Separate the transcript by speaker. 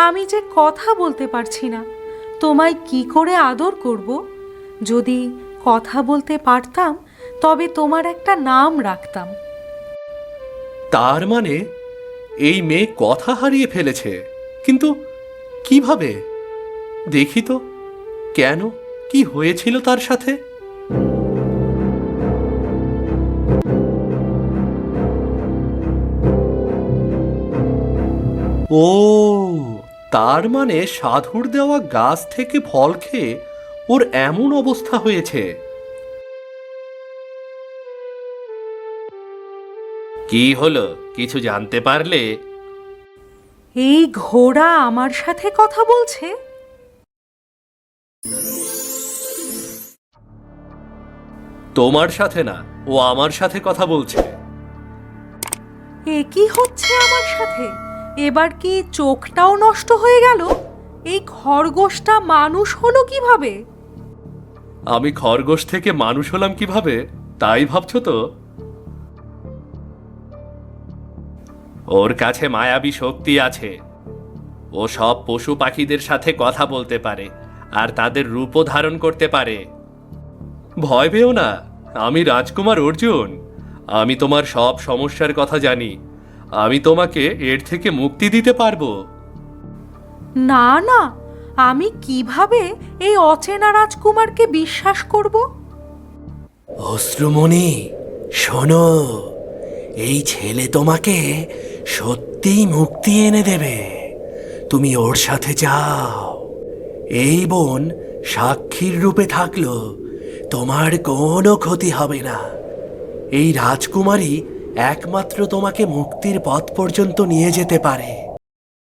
Speaker 1: আমি যে কথা বলতে পারছি না, তোমায় কি করে আদর করব? যদি কথা বলতে পারতাম তবে তোমার একটা নাম রাখতাম।
Speaker 2: তার মানে এই মেয়ে কথা হারিয়ে ফেলেছে, কিন্তু কিভাবে? দেখি তো, কেন, কি হয়েছিল তার সাথে? ও, তার মানে সাধুর দেওয়া গাছ থেকে ফল খেয়ে ওর এমন অবস্থা হয়েছে। কি হলো, কিছু জানতে পারলে?
Speaker 1: এই ঘোড়া আমার সাথে কথা বলছে?
Speaker 2: তোমার সাথে না, ও আমার সাথে কথা বলছে।
Speaker 1: এ কি হচ্ছে আমার সাথে? এবার কি চোখটাও নষ্ট হয়ে গেল? এই খরগোশটা মানুষ হলো কিভাবে?
Speaker 2: আমি খরগোশ থেকে মানুষ হলাম কিভাবে, তাই ভাবছো তো? ওর কাছে মায়াবী শক্তি আছে। ও সব পশু পাখিদের সাথে কথা বলতে পারে আর তাদের রূপও ধারণ করতে পারে। ভয় পেও না, আমি রাজকুমার অর্জুন। আমি তোমার সব সমস্যার কথা জানি। আমি তোমাকে এর থেকে মুক্তি দিতে পারবো।
Speaker 1: না না, আমি কিভাবে এই অচেনা রাজকুমারকে বিশ্বাস করব?
Speaker 3: অশ্রুমণি, শোনো, এই ছেলে তোমাকে সত্যিই মুক্তি এনে দেবে। তুমি ওর সাথে যাও। এই বোন সাক্ষীর রূপে থাকলো তোমার কোনো ক্ষতি হবে না। এই রাজকুমারী একমাত্র তোমাকে মুক্তির পথ পর্যন্ত নিয়ে যেতে পারে।